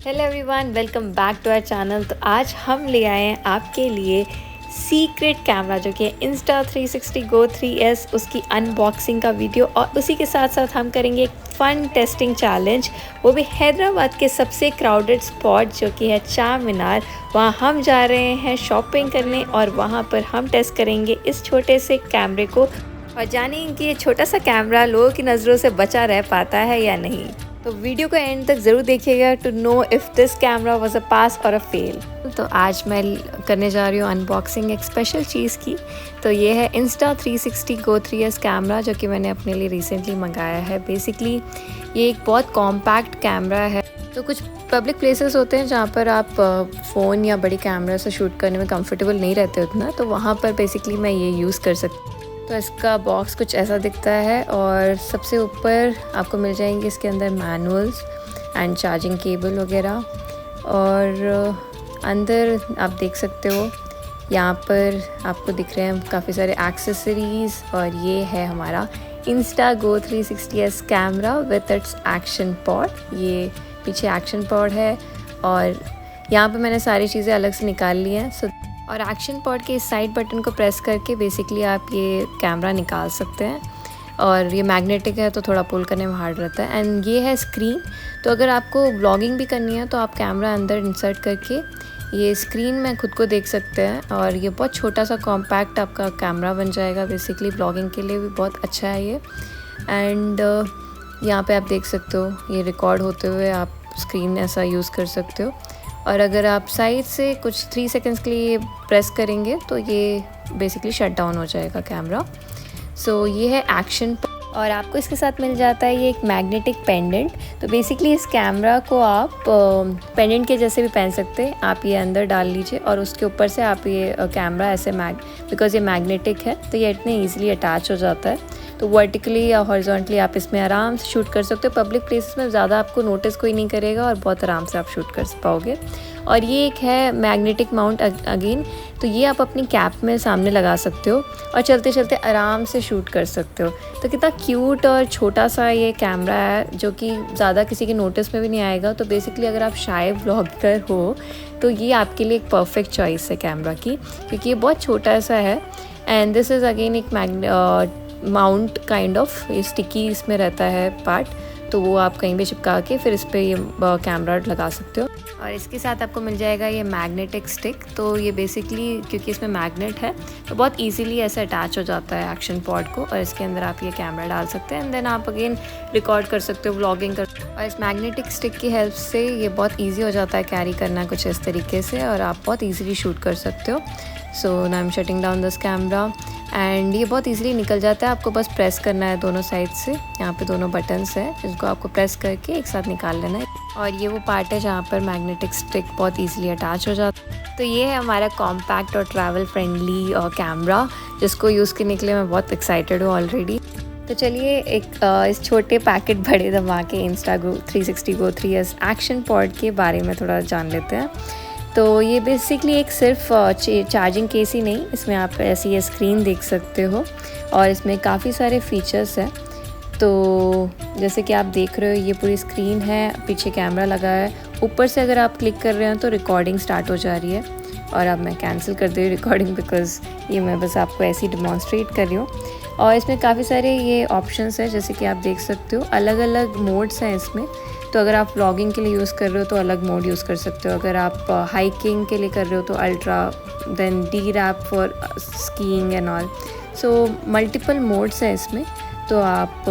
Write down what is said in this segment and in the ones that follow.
Hello everyone, welcome back to our channel. तो आज हम ले आए हैं आपके लिए सीक्रेट कैमरा जो कि Insta360 Go 3S, उसकी अनबॉक्सिंग का वीडियो और उसी के साथ साथ हम करेंगे एक फ़न टेस्टिंग चैलेंज, वो भी हैदराबाद के सबसे क्राउडेड स्पॉट जो कि है चार मीनार। वहाँ हम जा रहे हैं शॉपिंग करने और वहाँ पर हम टेस्ट करेंगे इस छोटे से कैमरे को और जानेंगे कि ये छोटा सा कैमरा लोगों की नज़रों से बचा रह पाता है या नहीं। तो वीडियो को एंड तक ज़रूर देखिएगा to know if this camera was a pass और अ फेल। तो आज मैं करने जा रही हूँ अनबॉक्सिंग एक स्पेशल चीज़ की। तो ये है Insta360 Go 3S कैमरा जो कि मैंने अपने लिए रिसेंटली मंगाया है। बेसिकली ये एक बहुत कॉम्पैक्ट कैमरा है। तो कुछ पब्लिक प्लेसेस होते हैं जहाँ पर आप फ़ोन या बड़ी कैमरा से शूट करने में कंफर्टेबल नहीं रहते उतना, तो वहाँ पर बेसिकली मैं ये यूज़ कर सकती हूँ। तो इसका बॉक्स कुछ ऐसा दिखता है और सबसे ऊपर आपको मिल जाएंगे इसके अंदर मैनुअल्स एंड चार्जिंग केबल वगैरह। और अंदर आप देख सकते हो यहाँ पर आपको दिख रहे हैं काफ़ी सारे एक्सेसरीज़। और ये है हमारा Insta Go 360S camera with its action pod. ये पीछे एक्शन पॉड है और यहाँ पे मैंने सारी चीज़ें अलग से निकाल ली हैं। और एक्शन पॉड के इस साइड बटन को प्रेस करके बेसिकली आप ये कैमरा निकाल सकते हैं। और ये मैग्नेटिक है तो थोड़ा पुल करने में हार्ड रहता है। एंड ये है स्क्रीन। तो अगर आपको व्लॉगिंग भी करनी है तो आप कैमरा अंदर इंसर्ट करके ये स्क्रीन में खुद को देख सकते हैं। और ये बहुत छोटा सा कॉम्पैक्ट आपका कैमरा बन जाएगा। बेसिकली व्लॉगिंग के लिए भी बहुत अच्छा है ये। एंड यहाँ पे आप देख सकते हो ये रिकॉर्ड होते हुए आप स्क्रीन ऐसा यूज़ कर सकते हो। और अगर आप साइड से कुछ 3 सेकंड्स के लिए प्रेस करेंगे तो ये बेसिकली शट डाउन हो जाएगा कैमरा। सो ये है एक्शन। और आपको इसके साथ मिल जाता है ये एक मैग्नेटिक पेंडेंट। तो बेसिकली इस कैमरा को आप पेंडेंट के जैसे भी पहन सकते हैं। आप ये अंदर डाल लीजिए और उसके ऊपर से आप ये कैमरा ऐसे बिकॉज़ ये मैग्नेटिक है तो ये इतने ईजिली अटैच हो जाता है। तो वर्टिकली या हॉरिजॉन्टली आप इसमें आराम से शूट कर सकते हो। पब्लिक प्लेसेस में ज़्यादा आपको नोटिस कोई नहीं करेगा और बहुत आराम से आप शूट कर पाओगे। और ये एक है मैग्नेटिक माउंट अगेन। तो ये आप अपनी कैप में सामने लगा सकते हो और चलते चलते आराम से शूट कर सकते हो। तो कितना क्यूट और छोटा सा ये कैमरा है जो कि ज़्यादा किसी के नोटिस में भी नहीं आएगा। तो बेसिकली अगर आप शाय व्लॉगर हो तो ये आपके लिए एक परफेक्ट चॉइस है कैमरा की, क्योंकि ये बहुत छोटा सा है। एंड दिस इज़ अगेन एक माउंट काइंड ऑफ, ये स्टिकी इसमें रहता है पार्ट, तो वो आप कहीं भी चिपका के फिर इस पर ये कैमरा लगा सकते हो। और इसके साथ आपको मिल जाएगा ये मैग्नेटिक स्टिक। तो ये बेसिकली क्योंकि इसमें मैग्नेट है तो बहुत इजीली ऐसे अटैच हो जाता है एक्शन पॉड को और इसके अंदर आप ये कैमरा डाल सकते हैं। एंड देन आप अगेन रिकॉर्ड कर सकते हो, व्लॉगिंग कर। और इस मैग्नेटिक स्टिक की हेल्प से ये बहुत ईजी हो जाता है कैरी करना कुछ इस तरीके से और आप बहुत ईजीली शूट कर सकते हो। So now I am shutting down this camera and ये बहुत इजीली निकल जाता है। आपको बस प्रेस करना है दोनों साइड से। यहाँ पे दोनों बटन्स हैं जिनको आपको प्रेस करके एक साथ निकाल लेना है। और ये वो पार्ट है जहाँ पर मैग्नेटिक स्टिक बहुत इजीली अटैच हो जाता है। तो ये है हमारा कॉम्पैक्ट और ट्रैवल फ्रेंडली कैमरा जिसको यूज़ करने के लिए मैं बहुत एक्साइटेड हूँ ऑलरेडी। तो चलिए एक इस छोटे पैकेट बड़े धमाके Insta 360 Go 3S action pod के बारे में थोड़ा जान लेते हैं। तो ये बेसिकली एक सिर्फ चार्जिंग केस ही नहीं, इसमें आप ऐसी ये स्क्रीन देख सकते हो और इसमें काफ़ी सारे फीचर्स हैं। तो जैसे कि आप देख रहे हो ये पूरी स्क्रीन है, पीछे कैमरा लगा है, ऊपर से अगर आप क्लिक कर रहे हो तो रिकॉर्डिंग स्टार्ट हो जा रही है। और अब मैं कैंसिल कर दे रही रिकॉर्डिंग बिकॉज़ ये मैं बस आपको ऐसे ही डिमॉन्स्ट्रेट कर रही हूँ। और इसमें काफ़ी सारे ये ऑप्शंस हैं जैसे कि आप देख सकते हो, अलग अलग मोड्स हैं इसमें। तो अगर आप व्लॉगिंग के लिए यूज़ कर रहे हो तो अलग मोड यूज़ कर सकते हो। अगर आप हाइकिंग के लिए कर रहे हो तो ultra, then D rap for skiing and all. So multiple modes हैं इसमें, तो आप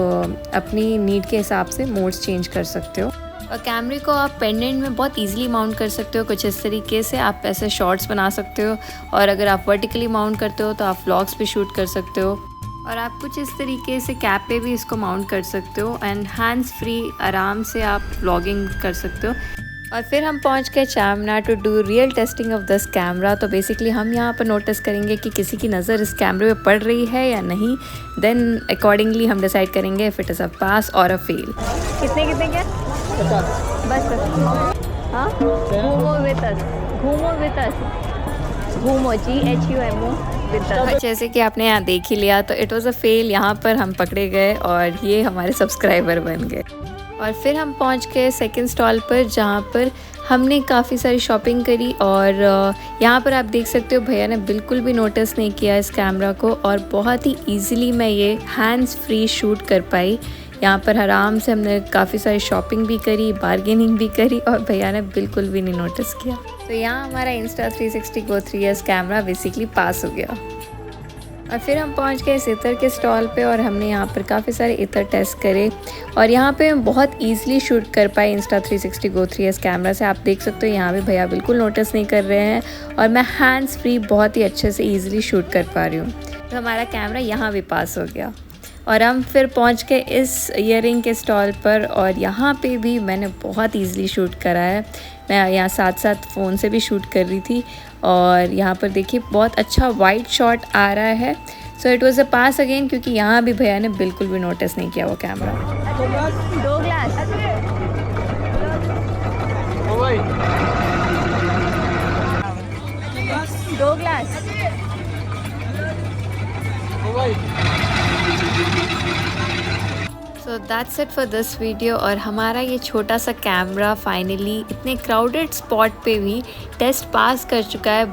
अपनी नीड के हिसाब से मोड्स चेंज कर सकते हो। और कैमरे को आप पेंडेंट में बहुत इजीली माउंट कर सकते हो कुछ इस तरीके से। आप ऐसे शॉट्स बना सकते हो और अगर आप वर्टिकली माउंट करते हो तो आप व्लॉग्स भी शूट कर सकते हो। और आप कुछ इस तरीके से कैप पे भी इसको माउंट कर सकते हो एंड हैंड्स फ्री आराम से आप व्लॉगिंग कर सकते हो। और फिर हम पहुंच गए Charminar to do real testing of this camera. तो बेसिकली हम यहाँ पर नोटिस करेंगे कि किसी की नज़र इस कैमरे पे पड़ रही है या नहीं। देन अकॉर्डिंगली हम डिसाइड करेंगे if it is a pass और अ फेल। कितने कितने क्या बस हाँ, घूमो विद अस, घूमो विद अस, घूमो GHUMO विद अस। जैसे कि आपने यहाँ देख ही लिया तो इट वाज़ अ फेल। यहाँ पर हम पकड़े गए और ये हमारे सब्सक्राइबर बन गए। और फिर हम पहुंच गए सेकंड स्टॉल पर, जहां पर हमने काफ़ी सारी शॉपिंग करी। और यहाँ पर आप देख सकते हो भैया ने बिल्कुल भी नोटिस नहीं किया इस कैमरा को, और बहुत ही इजीली मैं ये हैंड्स फ्री शूट कर पाई। यहाँ पर आराम से हमने काफ़ी सारी शॉपिंग भी करी, बार्गेनिंग भी करी, और भैया ने बिल्कुल भी नहीं नोटिस किया। तो यहाँ हमारा Insta360 Go 3S camera basically पास हो गया। और फिर हम पहुंच गए इस इतर के स्टॉल पे, और हमने यहाँ पर काफ़ी सारे इतर टेस्ट करे, और यहाँ पे हम बहुत ईजिली शूट कर पाए Insta360 Go 3S कैमरा से। आप देख सकते हो यहाँ भी भैया बिल्कुल नोटिस नहीं कर रहे हैं, और मैं हैंड्स फ्री बहुत ही अच्छे से ईजिली शूट कर पा रही हूँ। तो हमारा कैमरा यहाँ भी पास हो गया। और हम फिर पहुँच गए इस ईयरिंग के स्टॉल पर, और यहाँ पे भी मैंने बहुत ईजिली शूट करा है। मैं यहाँ साथ साथ फ़ोन से भी शूट कर रही थी, और यहाँ पर देखिए बहुत अच्छा वाइड शॉट आ रहा है। So it was a pass again, क्योंकि यहाँ भी भैया ने बिल्कुल भी नोटिस नहीं किया वो कैमरा। 2 ग्लास दो glass. So that's it for this video. और हमारा ये छोटा सा कैमरा फाइनली इतने क्राउडेड स्पॉट पे भी टेस्ट पास कर चुका है।